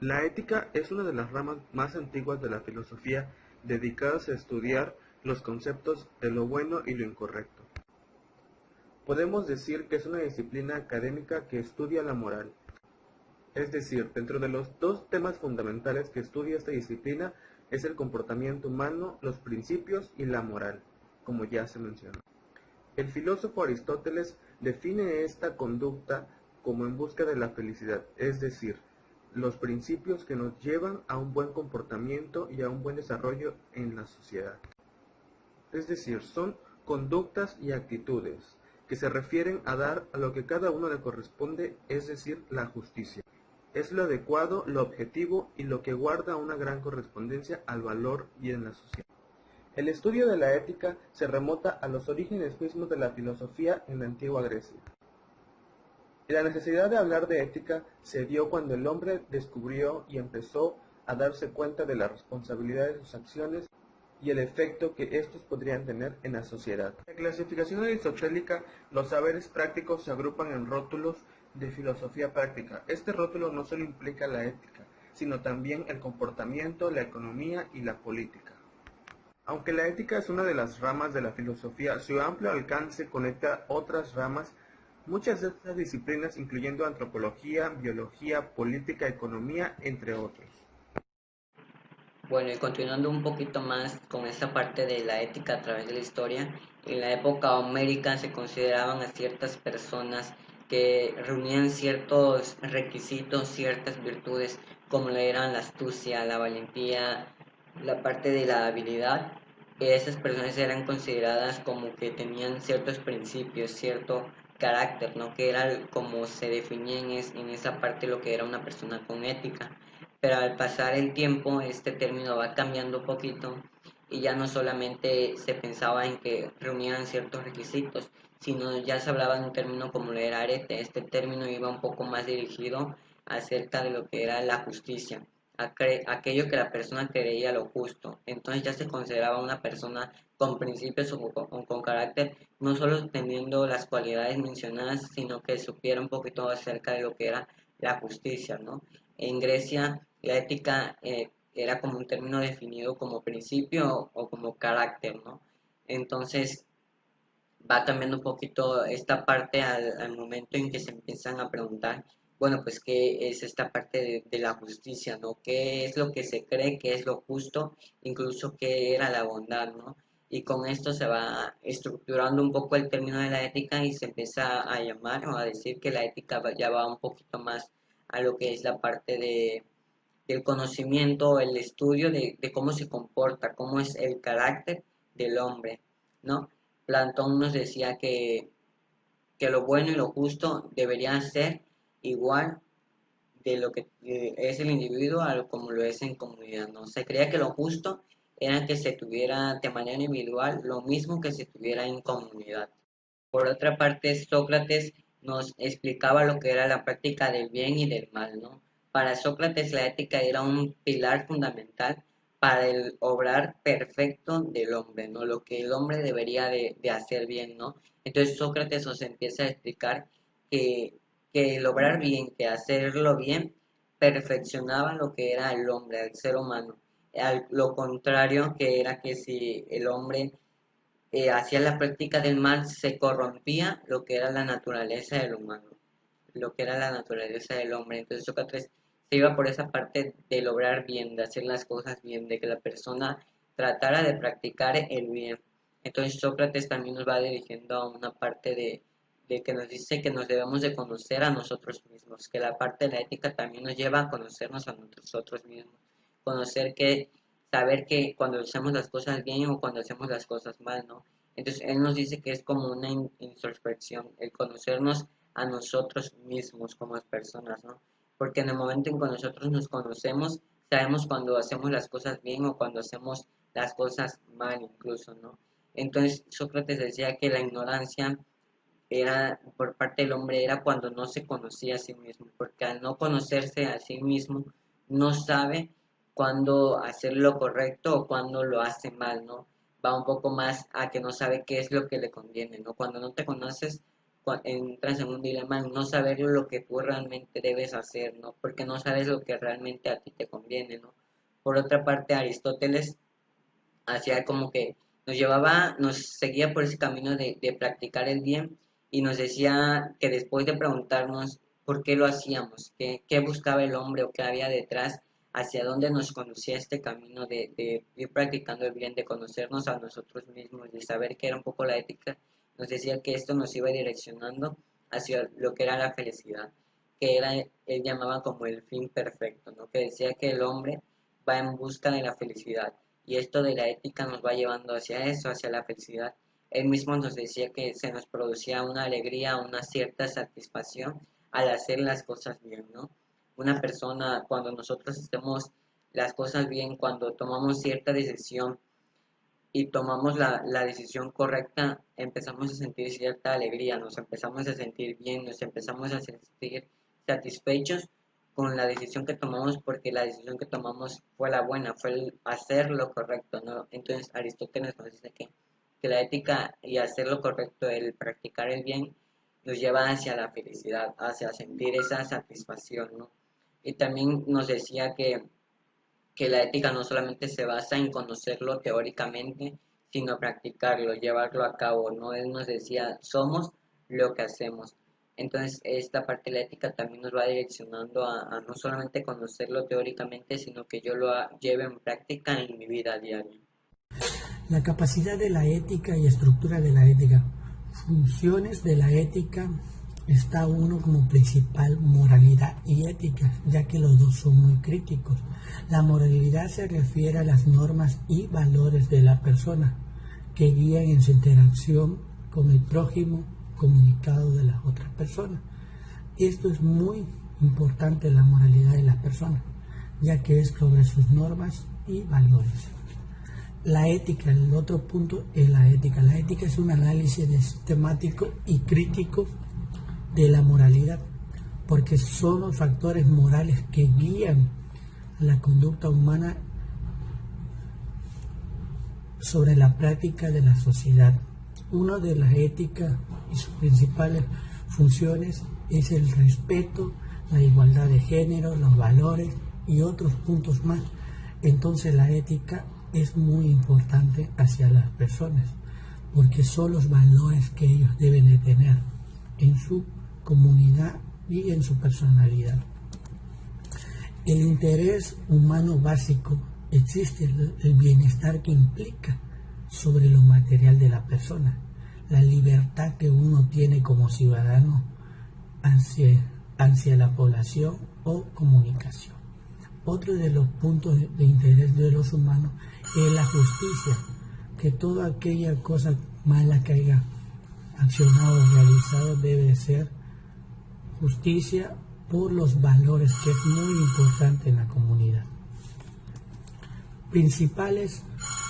La ética es una de las ramas más antiguas de la filosofía dedicadas a estudiar los conceptos de lo bueno y lo incorrecto. Podemos decir que es una disciplina académica que estudia la moral. Es decir, dentro de los dos temas fundamentales que estudia esta disciplina es el comportamiento humano, los principios y la moral, como ya se mencionó. El filósofo Aristóteles define esta conducta como en busca de la felicidad, es decir, los principios que nos llevan a un buen comportamiento y a un buen desarrollo en la sociedad. Es decir, son conductas y actitudes que se refieren a dar a lo que cada uno le corresponde, es decir, la justicia. Es lo adecuado, lo objetivo y lo que guarda una gran correspondencia al valor y en la sociedad. El estudio de la ética se remota a los orígenes mismos de la filosofía en la antigua Grecia. La necesidad de hablar de ética se dio cuando el hombre descubrió y empezó a darse cuenta de la responsabilidad de sus acciones y el efecto que estos podrían tener en la sociedad. En la clasificación aristotélica, los saberes prácticos se agrupan en rótulos de filosofía práctica. Este rótulo no solo implica la ética, sino también el comportamiento, la economía y la política. Aunque la ética es una de las ramas de la filosofía, su amplio alcance conecta otras ramas. Muchas de estas disciplinas, incluyendo antropología, biología, política, economía, entre otros. Bueno, y continuando un poquito más con esta parte de la ética a través de la historia, en la época homérica se consideraban a ciertas personas que reunían ciertos requisitos, ciertas virtudes, como lo eran la astucia, la valentía, la parte de la habilidad. Esas personas eran consideradas como que tenían ciertos principios, cierto carácter, ¿no? Que era como se definía en esa parte lo que era una persona con ética, pero al pasar el tiempo este término va cambiando un poquito y ya no solamente se pensaba en que reunían ciertos requisitos, sino ya se hablaba de un término como lo era arete. Este término iba un poco más dirigido acerca de lo que era la justicia, aquello que la persona creía lo justo. Entonces ya se consideraba una persona con principios o con carácter, no solo teniendo las cualidades mencionadas, sino que supiera un poquito acerca de lo que era la justicia, ¿no? En Grecia la ética era como un término definido como principio o como carácter, ¿no? Entonces va cambiando un poquito esta parte al momento en que se empiezan a preguntar, bueno, pues qué es esta parte de la justicia, ¿no? ¿Qué es lo que se cree que es lo justo? Incluso qué era la bondad, ¿no? Y con esto se va estructurando un poco el término de la ética y se empieza a llamar o a decir que la ética ya va un poquito más a lo que es la parte del conocimiento, el estudio de cómo se comporta, cómo es el carácter del hombre, ¿no? Platón nos decía que lo bueno y lo justo deberían ser igual de lo que es el individuo a como lo es en comunidad, ¿no? Se creía que lo justo era que se tuviera de manera individual lo mismo que se tuviera en comunidad. Por otra parte, Sócrates nos explicaba lo que era la práctica del bien y del mal, ¿no? Para Sócrates la ética era un pilar fundamental para el obrar perfecto del hombre, ¿no? Lo que el hombre debería de hacer bien, ¿no? Entonces Sócrates nos empieza a explicar que, que el obrar bien, que hacerlo bien, perfeccionaba lo que era el hombre, el ser humano. Lo contrario que era que si el hombre hacía la práctica del mal, se corrompía lo que era la naturaleza del humano, lo que era la naturaleza del hombre. Entonces Sócrates se iba por esa parte de lograr bien, de hacer las cosas bien, de que la persona tratara de practicar el bien. Entonces Sócrates también nos va dirigiendo a una parte de que nos dice que nos debemos de conocer a nosotros mismos, que la parte de la ética también nos lleva a conocernos a nosotros mismos, conocer que saber que cuando hacemos las cosas bien o cuando hacemos las cosas mal, ¿no? Entonces él nos dice que es como una introspección, el conocernos a nosotros mismos como personas, ¿no? Porque en el momento en que nosotros nos conocemos, sabemos cuando hacemos las cosas bien o cuando hacemos las cosas mal incluso, ¿no? Entonces Sócrates decía que la ignorancia era por parte del hombre era cuando no se conocía a sí mismo, porque al no conocerse a sí mismo no sabe cuándo hacer lo correcto o cuándo lo hace mal, ¿no? Va un poco más a que no sabe qué es lo que le conviene, ¿no? Cuando no te conoces, entras en un dilema en no saber lo que tú realmente debes hacer, ¿no? Porque no sabes lo que realmente a ti te conviene, ¿no? Por otra parte, Aristóteles hacía como que nos seguía por ese camino de practicar el bien y nos decía que después de preguntarnos por qué lo hacíamos, qué buscaba el hombre o qué había detrás, hacia dónde nos conducía este camino de ir practicando el bien, de conocernos a nosotros mismos, de saber qué era un poco la ética, nos decía que esto nos iba direccionando hacia lo que era la felicidad, que era, él llamaba como el fin perfecto, ¿no? Que decía que el hombre va en busca de la felicidad y esto de la ética nos va llevando hacia eso, hacia la felicidad. Él mismo nos decía que se nos producía una alegría, una cierta satisfacción al hacer las cosas bien, ¿no? Una persona, cuando nosotros hacemos las cosas bien, cuando tomamos cierta decisión y tomamos la decisión correcta, empezamos a sentir cierta alegría, nos empezamos a sentir bien, nos empezamos a sentir satisfechos con la decisión que tomamos porque la decisión que tomamos fue la buena, fue el hacer lo correcto, ¿no? Entonces Aristóteles nos dice que la ética y hacer lo correcto, el practicar el bien, nos lleva hacia la felicidad, hacia sentir esa satisfacción, ¿no? Y también nos decía que la ética no solamente se basa en conocerlo teóricamente, sino practicarlo, llevarlo a cabo, ¿no? Él nos decía, somos lo que hacemos. Entonces, esta parte de la ética también nos va direccionando a no solamente conocerlo teóricamente, sino que yo lleve en práctica en mi vida diaria. La capacidad de la ética y estructura de la ética. Funciones de la ética está uno como principal moralidad y ética, ya que los dos son muy críticos. La moralidad se refiere a las normas y valores de la persona que guían en su interacción con el prójimo, comunicado de las otras personas. Esto es muy importante, la moralidad de las personas, ya que es sobre sus normas y valores. La ética, el otro punto es la ética. La ética es un análisis sistemático y crítico de la moralidad, porque son los factores morales que guían la conducta humana sobre la práctica de la sociedad. Una de las éticas y sus principales funciones es el respeto, la igualdad de género, los valores y otros puntos más. Entonces la ética es muy importante hacia las personas, porque son los valores que ellos deben de tener en su comunidad y en su personalidad. El interés humano básico existe, el bienestar que implica sobre lo material de la persona, la libertad que uno tiene como ciudadano hacia la población o comunicación. Otro de los puntos de interés de los humanos es la justicia, que toda aquella cosa mala que haya accionado o realizado debe ser justicia por los valores, que es muy importante en la comunidad. Principales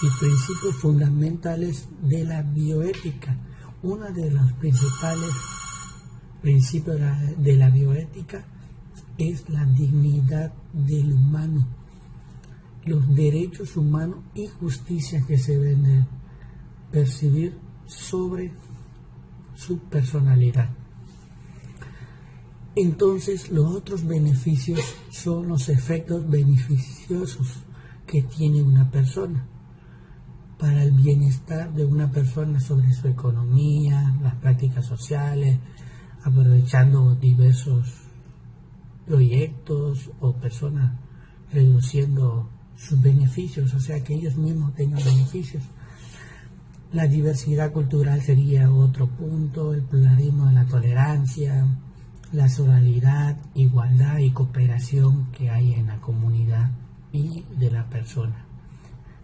y principios fundamentales de la bioética. Uno de los principales principios de la bioética es la dignidad del humano, los derechos humanos y justicia que se deben de percibir sobre su personalidad. Entonces, los otros beneficios son los efectos beneficiosos que tiene una persona para el bienestar de una persona sobre su economía, las prácticas sociales, aprovechando diversos proyectos o personas reduciendo sus beneficios, o sea que ellos mismos tengan beneficios. La diversidad cultural sería otro punto, el pluralismo de la tolerancia, la solidaridad, igualdad y cooperación que hay en la comunidad y de la persona.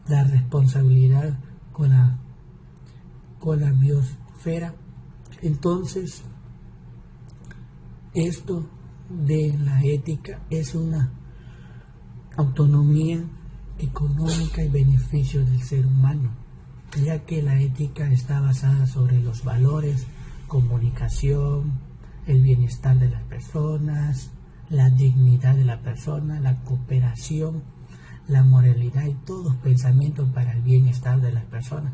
La responsabilidad con la biosfera. Entonces, esto de la ética es una autonomía económica y beneficio del ser humano, ya que la ética está basada sobre los valores, comunicación, el bienestar de las personas, la dignidad de la persona, la cooperación, la moralidad y todos pensamientos para el bienestar de las personas.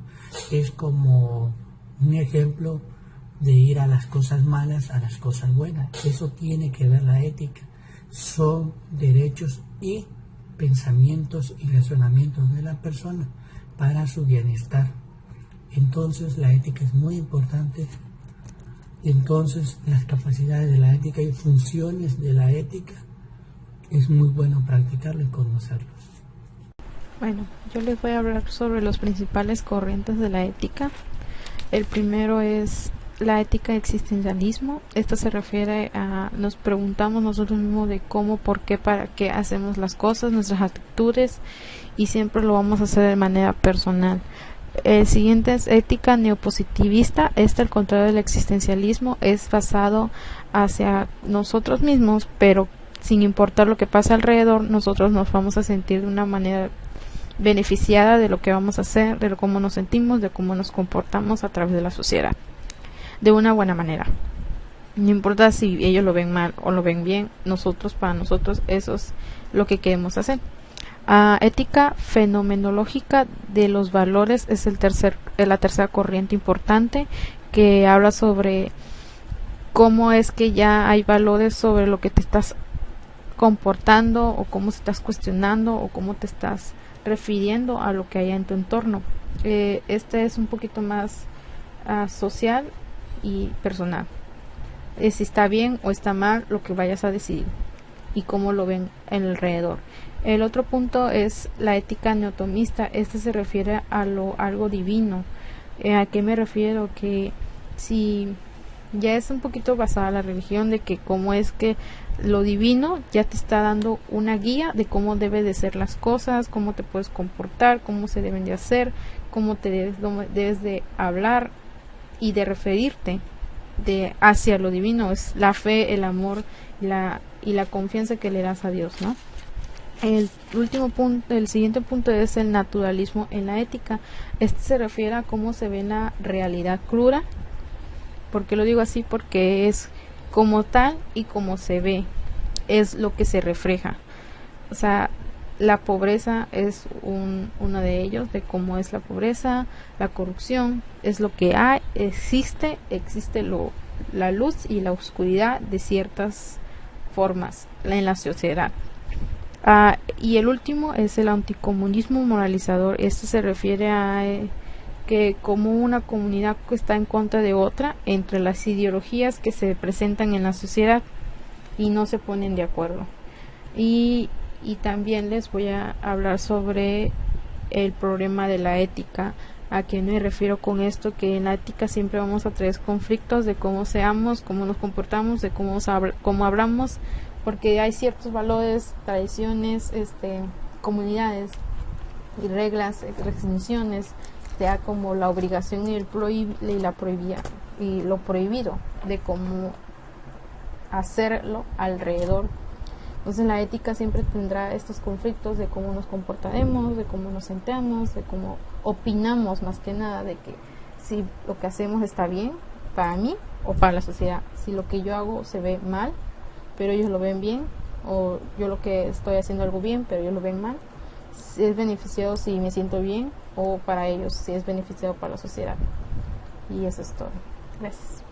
Es como un ejemplo de ir a las cosas malas a las cosas buenas. Eso tiene que ver la ética. Son derechos y pensamientos y razonamientos de la persona para su bienestar. Entonces la ética es muy importante. Entonces las capacidades de la ética y funciones de la ética es muy bueno practicarlo y conocerlos. Bueno, yo les voy a hablar sobre los principales corrientes de la ética. El primero es la ética existencialismo. Esto se refiere a nos preguntamos nosotros mismos de cómo, por qué, para qué hacemos las cosas, nuestras actitudes, y siempre lo vamos a hacer de manera personal. El siguiente es ética neopositivista. Al contrario del existencialismo, es basado hacia nosotros mismos, pero sin importar lo que pasa alrededor, nosotros nos vamos a sentir de una manera beneficiada de lo que vamos a hacer, de cómo nos sentimos, de cómo nos comportamos a través de la sociedad, de una buena manera. No importa si ellos lo ven mal o lo ven bien, para nosotros eso es lo que queremos hacer. Ética fenomenológica de los valores es la tercera corriente importante, que habla sobre cómo es que ya hay valores sobre lo que te estás comportando, o cómo te estás cuestionando, o cómo te estás refiriendo a lo que hay en tu entorno. Este es un poquito más social y personal. Si está bien o está mal lo que vayas a decidir y cómo lo ven en el alrededor. El otro punto es la ética neotomista. Este se refiere a algo divino. ¿A qué me refiero? Que si ya es un poquito basada la religión, de que cómo es que lo divino ya te está dando una guía de cómo debes de ser las cosas, cómo te puedes comportar, cómo se deben de hacer, cómo debes de hablar y de referirte hacia lo divino. Es la fe, el amor y la confianza que le das a Dios, ¿no? El siguiente punto es el naturalismo en la ética. Este se refiere a cómo se ve la realidad cruda. ¿Por qué lo digo así? Porque es como tal y como se ve, es lo que se refleja. O sea, la pobreza es uno de ellos, de cómo es la pobreza, la corrupción, es lo que hay, existe la luz y la oscuridad de ciertas formas en la sociedad. Y el último es el anticomunismo moralizador. Este se refiere a que como una comunidad que está en contra de otra, entre las ideologías que se presentan en la sociedad y no se ponen de acuerdo. Y también les voy a hablar sobre el problema de la ética. ¿A qué me refiero con esto? Que en la ética siempre vamos a tener conflictos de cómo seamos, cómo nos comportamos, de cómo hablamos, porque hay ciertos valores, tradiciones, comunidades y reglas, definiciones, sea como la obligación y lo prohibido de cómo hacerlo alrededor. Entonces la ética siempre tendrá estos conflictos de cómo nos comportaremos, de cómo nos sentamos, de cómo opinamos, más que nada de que si lo que hacemos está bien para mí o para la sociedad, si lo que yo hago se ve mal pero ellos lo ven bien, o yo lo que estoy haciendo algo bien pero ellos lo ven mal, si es beneficiado si me siento bien, o para ellos si es beneficiado para la sociedad. Y eso es todo. Gracias.